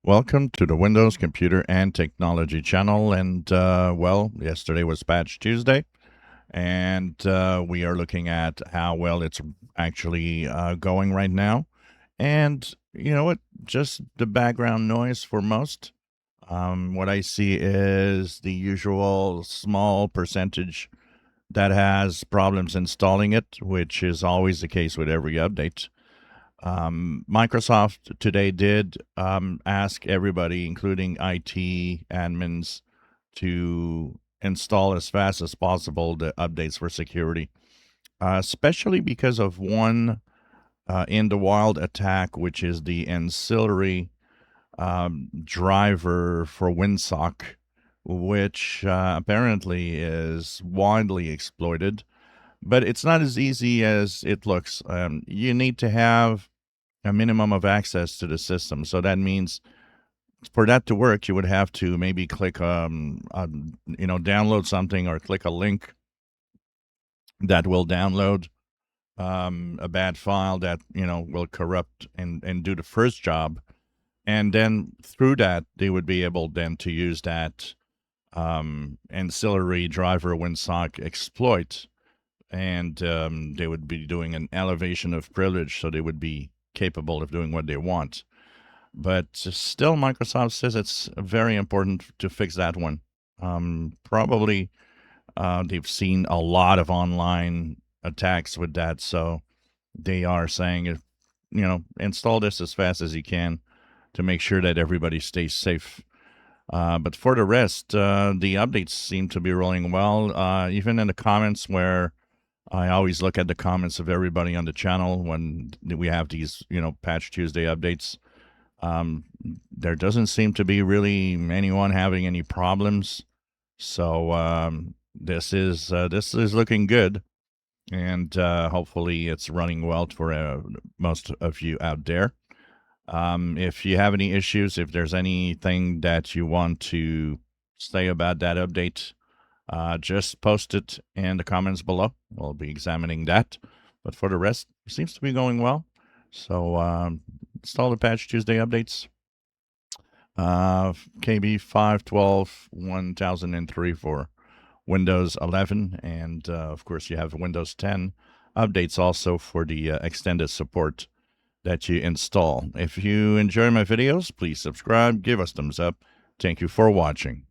Welcome to the Windows Computer and Technology channel. And well, yesterday was Patch Tuesday, and we are looking at how well it's actually going right now. And you know what? Just the background noise for most. What I see is the usual small percentage that has problems installing it, which is always the case with every update. Microsoft today did ask everybody, including IT admins, to install as fast as possible the updates for security, especially because of one in the wild attack, which is the ancillary driver for Winsock, which apparently is widely exploited. But it's not as easy as it looks. You need to have a minimum of access to the system. So that means for that to work, you would have to maybe click, download something or click a link that will download a bad file that, will corrupt and do the first job. And then through that, they would be able then to use that ancillary driver WinSock exploit. And they would be doing an elevation of privilege. So they would be capable of doing what they want. But still, Microsoft says it's very important to fix that one. Probably they've seen a lot of online attacks with that, so they are saying, install this as fast as you can to make sure that everybody stays safe. But for the rest, the updates seem to be rolling well. Even in the comments where I always look at the comments of everybody on the channel when we have these, Patch Tuesday updates. There doesn't seem to be really anyone having any problems. So this is looking good, and hopefully it's running well for most of you out there. If you have any issues, if there's anything that you want to say about that update, just post it in the comments below. We'll be examining that. But for the rest, it seems to be going well. So install the Patch Tuesday updates. KB 512 1003 for Windows 11. And of course, you have Windows 10 updates also for the extended support that you install. If you enjoy my videos, please subscribe, give us thumbs up. Thank you for watching.